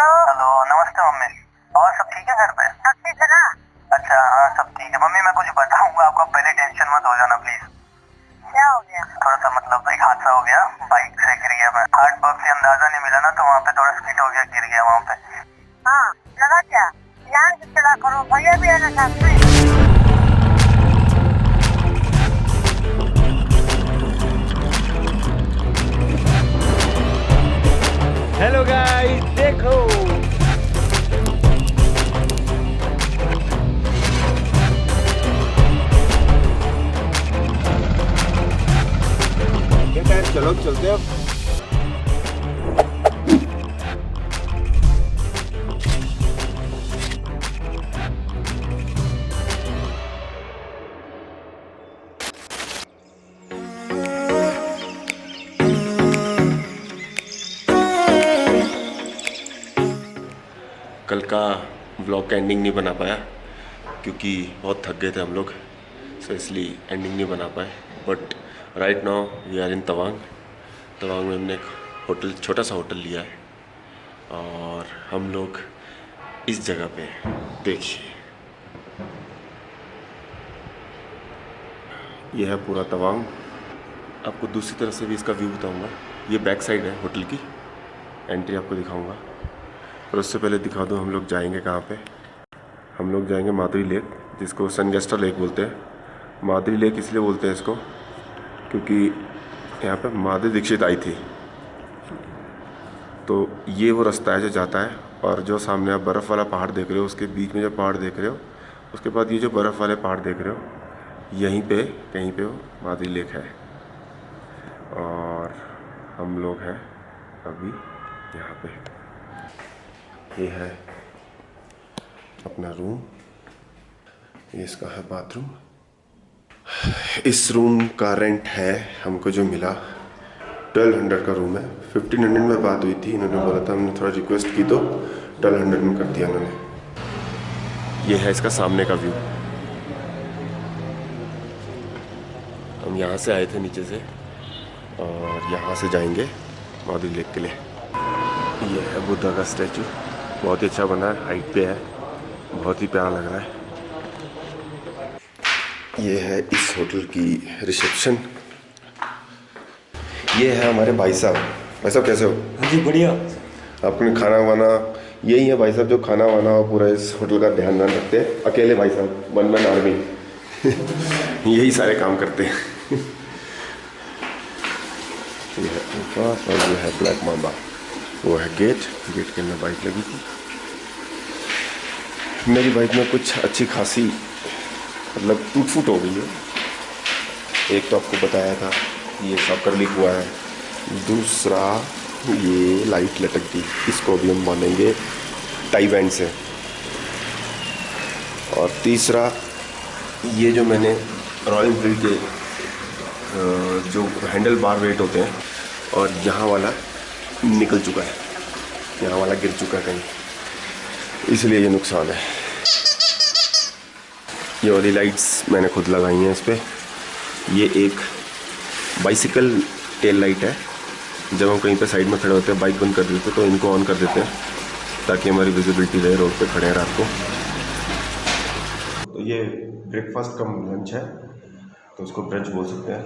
Hello, नमस्ते mummy. और सब ठीक है घर पे? सब ठीक है ना? अच्छा हाँ, सब ठीक है मम्मी। मैं कुछ बताऊंगा आपको, पहले टेंशन मत हो जाना प्लीज। क्या हो गया? थोड़ा सा मतलब एक हादसा हो गया, बाइक से गिर गया मैं। हार्ट बर्ग से अंदाजा नहीं मिला ना, तो वहाँ पे थोड़ा स्किड हो गया, गिर गया वहाँ पे। हाँ, लगा क्या? ध्यान से चला करो, भैया भी है ना साथ में। हेलो गाइस, देखो चलो चलते हैं अब। कल का व्लॉग का एंडिंग नहीं बना पाया क्योंकि बहुत थक गए थे हम लोग, सो इसलिए एंडिंग नहीं बना पाए। But right now we are in Tawang. Tawang में हमने एक होटल, छोटा सा होटल लिया है और हम लोग इस जगह पे हैं। देखिए, यह है पूरा तवांग। आपको दूसरी तरफ से भी इसका व्यू बताऊंगा। ये बैक साइड है होटल की, एंट्री आपको दिखाऊंगा। और उससे पहले दिखा दूँ हम लोग जाएंगे कहाँ पे। हम लोग जाएंगे माधुरी लेक, जिसको सनगेस्टर लेक बोलते हैं। माधुरी लेक इसलिए बोलते हैं इसको क्योंकि यहाँ पे माधुरी दीक्षित आई थी। तो ये वो रास्ता है जो जाता है, और जो सामने आप बर्फ़ वाला पहाड़ देख रहे हो, उसके बीच में जो पहाड़ देख रहे हो, उसके बाद ये जो बर्फ़ वाले पहाड़ देख रहे हो, यहीं पे कहीं पे वो माधुरी लेक है। और हम लोग हैं अभी यहाँ पे। ये है अपना रूम, ये इसका है बाथरूम। इस रूम का रेंट है हमको जो मिला 1200 का रूम है। 1500 में बात हुई थी, इन्होंने बोला था, हमने थोड़ा रिक्वेस्ट की तो 1200 में कर दिया इन्होंने। ये है इसका सामने का व्यू। हम यहाँ से आए थे नीचे से, और यहाँ से जाएंगे माधुरी लेक के लिए। ये है बुद्धा का स्टैचू, बहुत ही अच्छा बना है, हाइट पे है, बहुत ही प्यारा लग रहा है। ये है इस होटल की रिसेप्शन। ये है हमारे भाई साहब। भाई साहब कैसे हो? हाँ जी, बढ़िया। आपने खाना वाना, यही है भाई साहब जो खाना वाना और पूरा इस होटल का ध्यान रखते हैं। अकेले भाई साहब, वन मैन आर्मी यही सारे काम करते हैं। ये है ऊपर, और ये है ब्लैक मांबा। वो है गेट के अंदर बाइक लगी थी। मेरी बाइक में कुछ अच्छी खासी मतलब टूट फूट हो गई है। एक तो आपको बताया था ये सब कर लीक हुआ है, दूसरा ये लाइट लटक गई, इसको भी हम बांधेंगे टाई बैंड से, और तीसरा ये जो मैंने रॉयल एनफील्ड के जो हैंडल बार वेट होते हैं, और यहाँ वाला निकल चुका है, यहाँ वाला गिर चुका है कहीं, इसलिए ये नुकसान है। ये वाली लाइट्स मैंने खुद लगाई हैं इस पर। ये एक बाइसिकल टेल लाइट है। जब हम कहीं पे साइड में खड़े होते हैं, बाइक बंद कर देते हैं, तो इनको ऑन कर देते हैं ताकि हमारी विजिबिलिटी रहे रोड पे खड़े हैं रात को। तो ये ब्रेकफास्ट कम लंच है, तो उसको ब्रंच बोल सकते हैं।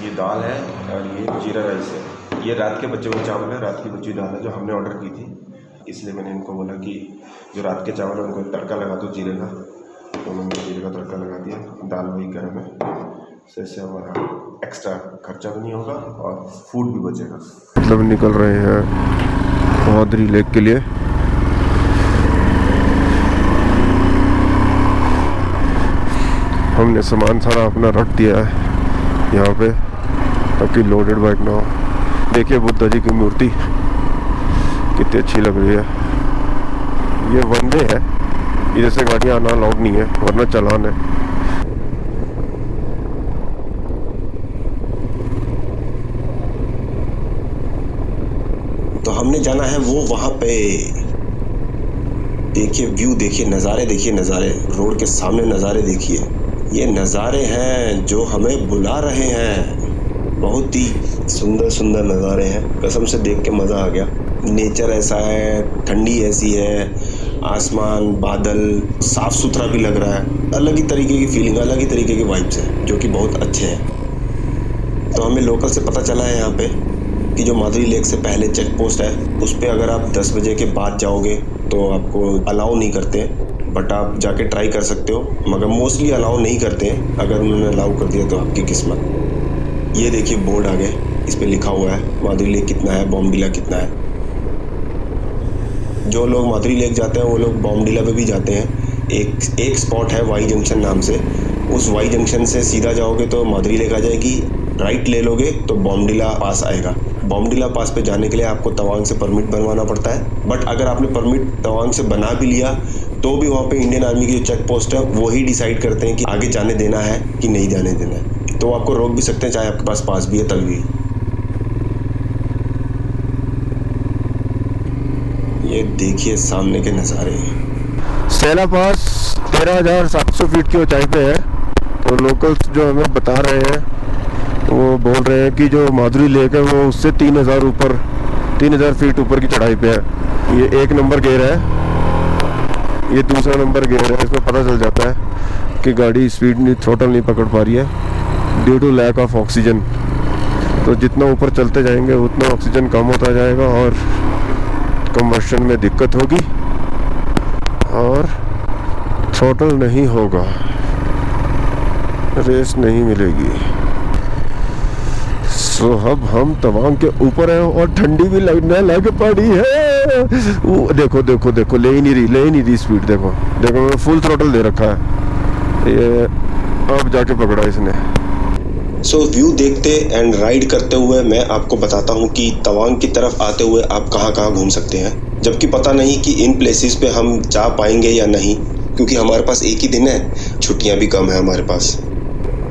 ये दाल है और ये जीरा राइस है। ये रात के बचे हुए चावल है, रात की बची दाल है जो हमने ऑर्डर की थी। इसलिए मैंने इनको बोला कि जो रात के चावल है उनको तड़का लगा दो जीरे का, तो उन्होंने जीरे का तड़का लगा दिया। दाल वही गर्म है, इससे हमारा एक्स्ट्रा खर्चा भी नहीं होगा और फूड भी बचेगा। मतलब निकल रहे हैं माधुरी लेक के लिए। हमने सामान सारा अपना रख दिया है यहाँ पे ताकि लोडेड बाइक ना हो। देखिए बुद्धा जी की मूर्ति कितनी अच्छी लग रही है। ये वन वे है, इधर से गाड़ियाँ आना अलाउड नहीं है, वरना चालान है। तो हमने जाना है वो वहाँ पे। देखिए व्यू, देखिए नज़ारे, देखिए नज़ारे, रोड के सामने नज़ारे देखिए। ये नज़ारे हैं जो हमें बुला रहे हैं। बहुत ही सुंदर सुंदर नज़ारे हैं, कसम से देख के मज़ा आ गया। नेचर ऐसा है, ठंडी ऐसी है, आसमान बादल साफ़ सुथरा भी लग रहा है। अलग ही तरीके की फीलिंग, अलग ही तरीके के वाइब्स हैं जो कि बहुत अच्छे हैं। तो हमें लोकल से पता चला है यहाँ पे कि जो माधुरी लेक से पहले चेक पोस्ट है उस पर अगर आप 10 बजे के बाद जाओगे तो आपको अलाउ नहीं करते, बट आप जाके ट्राई कर सकते हो, मगर मोस्टली अलाउ नहीं करते हैं। अगर उन्होंने अलाउ कर दिया तो आपकी किस्मत। ये देखिए बोर्ड आगे, इस पे लिखा हुआ है माधुरी लेक कितना है, बॉमडिला कितना है। जो लोग माधुरी लेक जाते हैं वो लोग बॉमडिला पे भी जाते हैं। एक स्पॉट है वाई जंक्शन नाम से, उस वाई जंक्शन से सीधा जाओगे तो माधुरी लेक आ जाएगी, राइट ले लोगे तो बॉमडिला पास आएगा। बॉमडिला पास पे जाने के लिए आपको तवांग से परमिट बनवाना पड़ता है, बट अगर आपने परमिट तवांग से बना भी लिया तो भी वहाँ पे इंडियन आर्मी की जो चेक पोस्ट है वो ही डिसाइड करते हैं कि आगे जाने देना है कि नहीं जाने देना है। तो आपको रोक भी सकते हैं, चाहे आपके पास भी है तब भी। ये देखिए सामने के नज़ारे। सेला पास 13,700 फीट की ऊंचाई पे है। तो लोकल्स जो हमें बता रहे हैं वो बोल रहे हैं कि जो माधुरी लेक है वो उससे 3,000 फीट ऊपर की चढ़ाई पे है। ये 1 नंबर गेयर है, ये दूसरा नंबर गेयर है। इसमें पता चल जाता है कि गाड़ी स्पीड नहीं, थ्रोटल नहीं पकड़ पा रही है due to lack of oxygen. तो जितना ऊपर चलते जाएंगे उतना ऑक्सीजन कम होता जाएगा और कंबशन में दिक्कत होगी और थ्रोटल नहीं होगा, रेस नहीं मिलेगी। सो अब हम तवांग के ऊपर हैं और ठंडी भी लगने लग पड़ी है। देखो देखो देखो, ले ही नहीं रही स्पीड। देखो देखो, मैं फुल थ्रोटल दे रखा है, ये अब जाके पकड़ा इसने। सो व्यू देखते एंड राइड करते हुए मैं आपको बताता हूँ कि तवांग की तरफ आते हुए आप कहाँ कहाँ घूम सकते हैं, जबकि पता नहीं कि इन प्लेसेस पे हम जा पाएंगे या नहीं, क्योंकि हमारे पास एक ही दिन है, छुट्टियाँ भी कम है हमारे पास।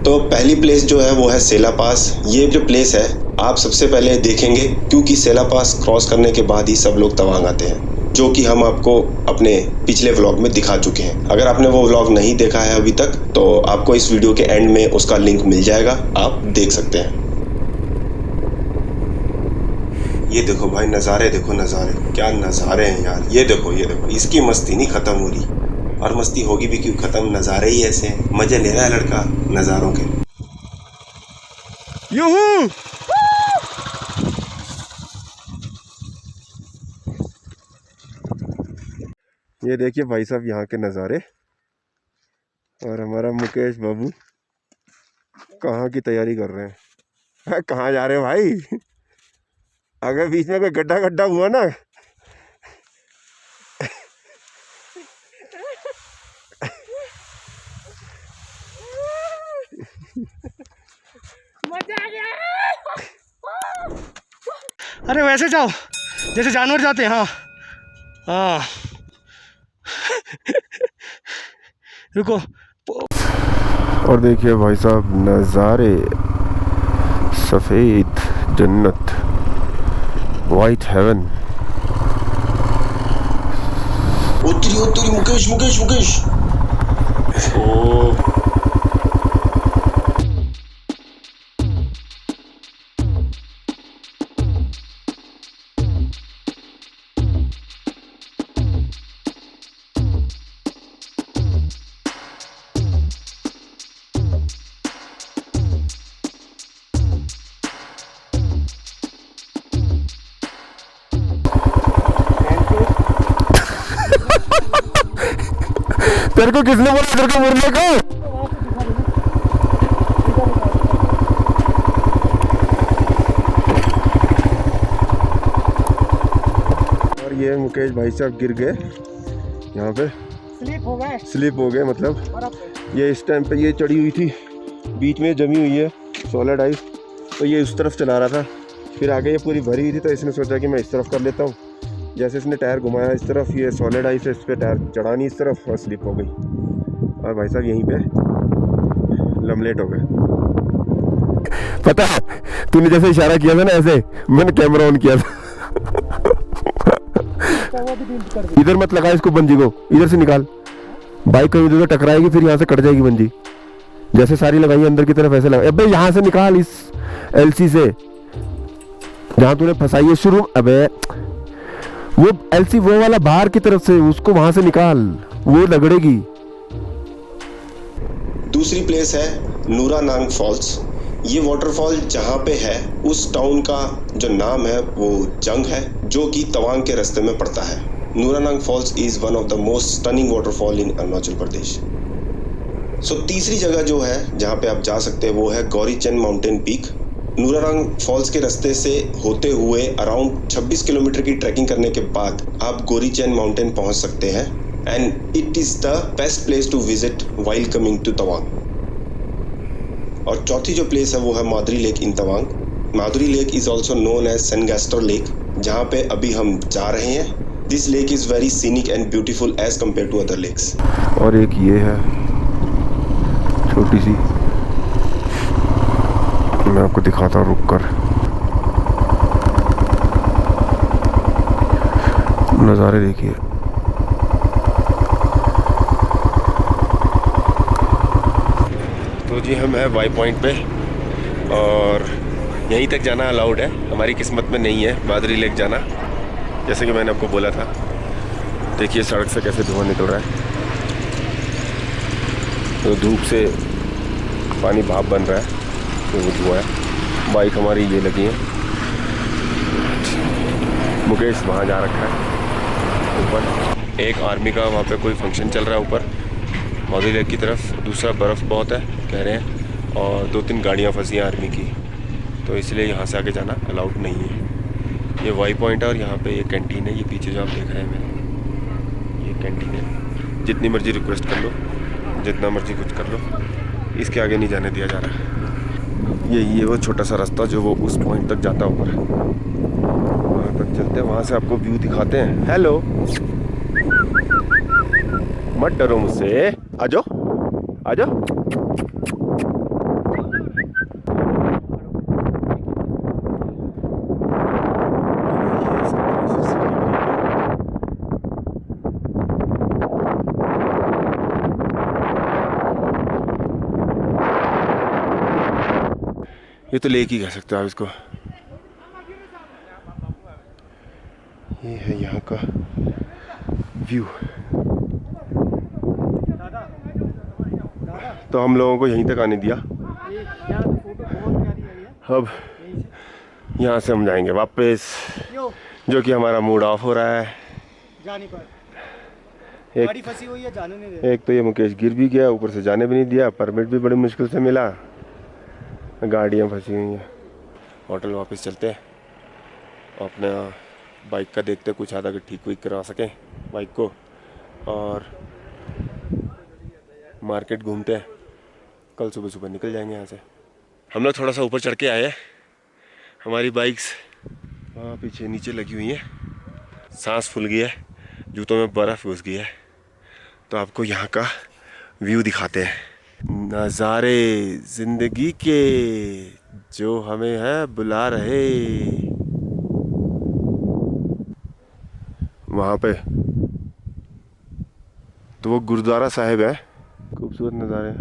तो पहली प्लेस जो है वो है सेला पास। ये जो प्लेस है आप सबसे पहले देखेंगे, क्योंकि सेला पास क्रॉस करने के बाद ही सब लोग तवांग आते हैं, जो कि हम आपको अपने पिछले व्लॉग में दिखा चुके हैं। अगर आपने वो व्लॉग नहीं देखा है अभी तक तो आपको इस वीडियो के एंड में उसका लिंक मिल जाएगा, आप देख सकते हैं। ये देखो भाई नज़ारे, देखो नज़ारे, क्या नज़ारे हैं यार। ये देखो इसकी मस्ती नहीं ख़त्म हो रही, और मस्ती होगी भी क्यों ख़त्म, नज़ारे ही ऐसे हैं। मज़े ले रहा है लड़का नज़ारों के। यूहू! ये देखिए भाई साहब यहाँ के नज़ारे, और हमारा मुकेश बाबू कहाँ की तैयारी कर रहे हैं। कहाँ जा रहे हैं भाई? अगर बीच में कोई गड्ढा हुआ ना मजा आ गया। अरे वैसे जाओ जैसे जानवर जाते हैं। हाँ हाँ रुको। और देखिए भाई साहब नज़ारे, सफ़ेद जन्नत, वाइट हेवन। उतरी मुकेश। ओ तेरे को किसने बोला तेरे को मुड़ने को? और ये मुकेश भाई साहब गिर गए यहाँ पे, स्लिप हो गए मतलब। ये इस टाइम पे ये चढ़ी हुई थी, बीच में जमी हुई है सॉलिड आइस, तो ये उस तरफ चला रहा था, फिर आगे ये पूरी भरी हुई थी तो इसने सोचा कि मैं इस तरफ कर लेता हूँ। जैसे इसने टायर घुमाया इस तरफ, ये सॉलिड आइस है, इस पर टायर चढ़ा नहीं इस तरफ और स्लिप हो गई, और भाई साहब यहीं पे लमलेट हो गए। पता है तूने जैसे इशारा किया था ना, ऐसे मैंने कैमरा ऑन किया था। इधर मत लगा इसको, बंजी को इधर से निकाल, बाइक कहीं इधर टकराएगी फिर यहाँ से कट जाएगी बंजी। जैसे सारी लगाई अंदर की तरफ ऐसे लगा। अबे यहाँ से निकाल, इस एलसी से जहाँ तूने फंसाई है शुरू। अबे वो एलसी वो वाला बाहर की तरफ से, उसको वहां से निकाल, वो रगड़ेगी। दूसरी प्लेस है नूरानांग फॉल्स। ये वाटरफॉल जहाँ पे है उस टाउन का जो नाम है वो जंग है, जो कि तवांग के रास्ते में पड़ता है। Nuranang falls is one of the most stunning waterfall in Arunachal Pradesh. तीसरी जगह जो है जहाँ पे आप जा सकते हैं वो है गौरीचंद माउंटेन पीक। नूरानांग फॉल्स के रास्ते से होते हुए अराउंड 26 किलोमीटर की ट्रैकिंग करने के बाद आप गौरीचंद माउंटेन पहुंच सकते हैं and it is the best place to visit while coming to Tawang. और चौथी जो प्लेस है वो है Madhuri lake in Tawang. Madhuri lake is also known as Sangetsar lake, जहाँ पे अभी हम जा रहे हैं। This lake is very scenic and beautiful as compare to other lakes. और एक ये है छोटी सी, मैं आपको दिखाता हूँ, रुक कर नज़ारे देखिए। तो जी हम हैं वाई पॉइंट पे और यहीं तक जाना अलाउड है, हमारी किस्मत में नहीं है मादुरी लेक जाना, जैसे कि मैंने आपको बोला था। देखिए सड़क से कैसे धुआं निकल रहा है, तो धूप से पानी भाप बन रहा है, तो वो धुआं है। बाइक हमारी ये लगी है, मुकेश वहाँ जा रखा है ऊपर। एक आर्मी का वहाँ पे कोई फंक्शन चल रहा है ऊपर मादुरी लेक की तरफ। दूसरा बर्फ़ बहुत है कह रहे हैं, और 2-3 गाड़ियाँ फंसी हैं आर्मी की, तो इसलिए यहाँ से आगे जाना अलाउड नहीं है। ये वाई पॉइंट है और यहाँ पे ये कैंटीन है, ये पीछे जो आप देख रहे हैं मेरे, ये कैंटीन है। जितनी मर्जी रिक्वेस्ट कर लो, जितना मर्जी कुछ कर लो, इसके आगे नहीं जाने दिया जा रहा। ये वो छोटा सा रास्ता जो वो उस पॉइंट तक जाता है ऊपर, वहाँ तक चलते हैं, वहाँ से आपको व्यू दिखाते हैं। हेलो, मत डरो मुझसे, आ जाओ आ जाओ। ये तो लेक ही कह सकते हो आप इसको। ये है यहाँ का व्यू। तो हम लोगों को यहीं तक आने दिया, अब यहाँ से हम जाएंगे वापस, जो कि हमारा मूड ऑफ हो रहा है जाने पर। एक, गाड़ी फंसी हुई है, जाने नहीं दे। एक तो ये मुकेश गिर भी गया, ऊपर से जाने भी नहीं दिया, परमिट भी बड़ी मुश्किल से मिला, गाड़ियाँ फंसी हुई हैं। होटल वापस चलते हैं, अपना बाइक का देखते कुछ आधा कि ठीक विक करा सकें बाइक को, और मार्केट घूमते हैं। कल सुबह सुबह निकल जाएंगे यहाँ से। हम लोग थोड़ा सा ऊपर चढ़ के आए हैं, हमारी बाइक्स वहाँ पीछे नीचे लगी हुई हैं, सांस फूल गई है, जूतों में बर्फ़ घुस गई है। तो आपको यहाँ का व्यू दिखाते हैं, नज़ारे ज़िंदगी के जो हमें है बुला रहे। वहाँ पे तो वो गुरुद्वारा साहिब है, खूबसूरत नज़ारे,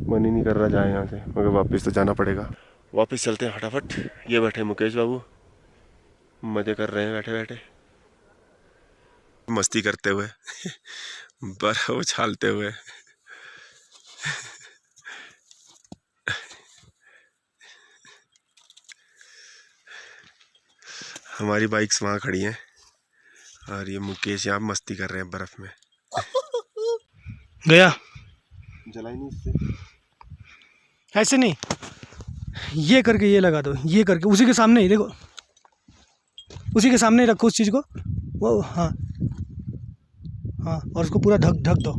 मन ही नहीं कर रहा जाए यहाँ से, मगर वापस तो जाना पड़ेगा। वापस चलते हैं फटाफट। ये बैठे मुकेश बाबू, मज़े कर रहे हैं बैठे बैठे, मस्ती करते हुए बर्फ उछालते हुए। हमारी बाइक्स वहाँ खड़ी हैं और ये मुकेश यहाँ मस्ती कर रहे हैं बर्फ में। गया जलाई नहीं इससे, ऐसे नहीं, ये करके ये लगा दो, ये करके उसी के सामने ही देखो, उसी के सामने ही रखो उस चीज़ को, वो हाँ हाँ, और उसको पूरा ढक ढक दो।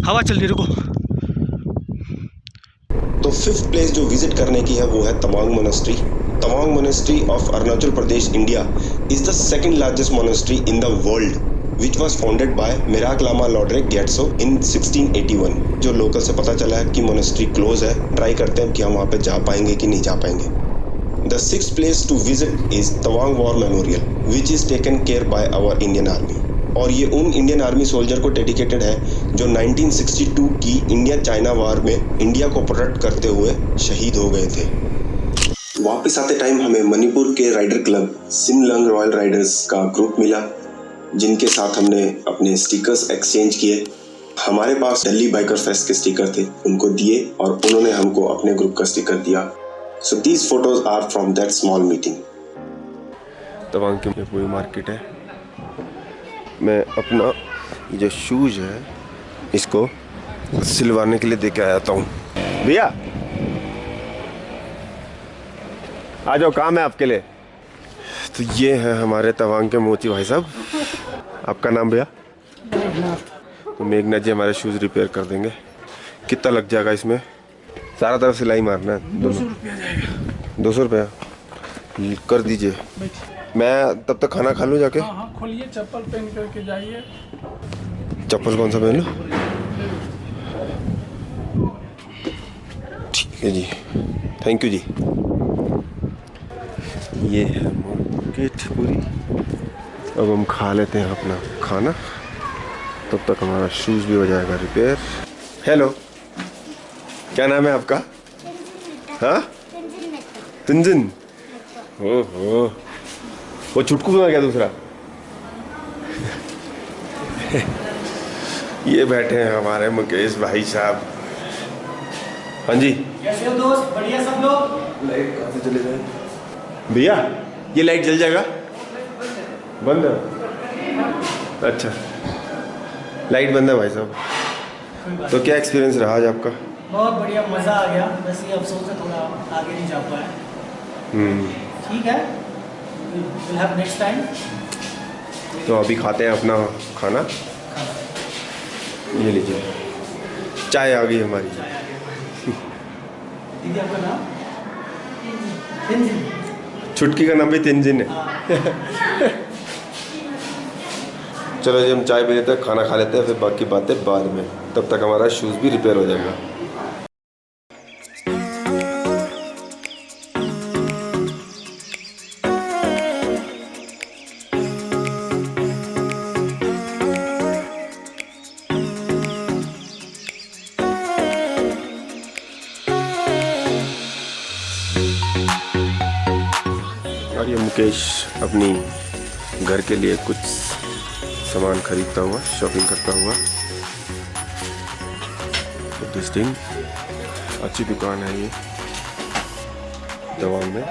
हवा चल रही, रुको। तो फिफ्थ प्लेस जो विजिट करने की है वो है Tawang monastery. Tawang monastery of Arunachal Pradesh India is the second largest monastery in the world, which was founded by Merak Lama Lodre Gyatso in 1681। जो लोकल से पता चला है कि मोनेस्ट्री क्लोज है, ट्राई करते हैं कि हम वहाँ पे जा पाएंगे कि नहीं जा पाएंगे। The sixth place to visit is Tawang war memorial, which is taken care by our Indian Army। और ये उन इंडियन आर्मी सोल्जर को डेडिकेटेड है जो 1962 की इंडिया चाइना वार में इंडिया को प्रोटेक्ट करते हुए शहीद हो गए थे। वापस आते टाइम हमें मणिपुर के राइडर क्लब सिमलंग रॉयल राइडर्स का ग्रुप मिला, जिनके साथ हमने अपने स्टिकर्स एक्सचेंज किए। हमारे पास दिल्ली बाइकर फेस्ट के स्टिकर थे, उनको दिए और उन्होंने हमको अपने ग्रुप का स्टिकर दिया। So these photos are from that small meeting. Tawang की पूरी मार्केट है। मैं अपना ये जो शूज है इसको सिलवाने के लिए दे के आया हूँ। भैया आ जाओ, काम है आपके लिए। तो ये है हमारे तवांग के मोती भाई साहब। आपका नाम भैया? तो मेघनाथ जी हमारे शूज़ रिपेयर कर देंगे। कितना लग जाएगा इसमें? सारा तरफ सिलाई मारना है। 200 रुपया जाएगा। 200 रुपया कर दीजिए। मैं तब तक खाना खा लूँ जाके। हाँ खोलिए, चप्पल पहन करके जाइए। चप्पल कौन सा पहन लूँ? ठीक है जी, थैंक यू जी। ये है मार्केट पूरी। अब हम खा लेते हैं अपना खाना, तब तक हमारा शूज़ भी हो जाएगा रिपेयर। हेलो, क्या नाम है आपका? हाँ, तंजिन। ओहो, वो चुटकू में क्या दूसरा? ये बैठे हैं हमारे मुकेश भाई साहब। हाँ जी, कैसे हो दोस्त? बढ़िया सब लोग? लाइट कहाँ से चले जाए भैया? ये लाइट जल जाएगा? बंद है? अच्छा, लाइट बंद है भाई साहब। तो क्या एक्सपीरियंस रहा आज आपका? बहुत बढ़िया, मज़ा आ गया। बस ये अफसोस है थोड़ा आगे नहीं जा पाया। ठीक है, विल हैव नेक्स्ट टाइम। तो अभी खाते हैं अपना खाना। ये लीजिए, चाय आ गई हमारी। दीदी आपका नाम? तेंजिन। छुटकी का नाम भी तेंजिन है। चलो जी, हम चाय पी लेते हैं, खाना खा लेते हैं, फिर बाकी बातें बाद में। तब तक हमारा शूज़ भी रिपेयर हो जाएगा। और ये मुकेश अपनी घर के लिए कुछ सामान खरीदता हुआ, शॉपिंग करता हुआ। दिस थिंग अच्छी दुकान है ये तवांग में।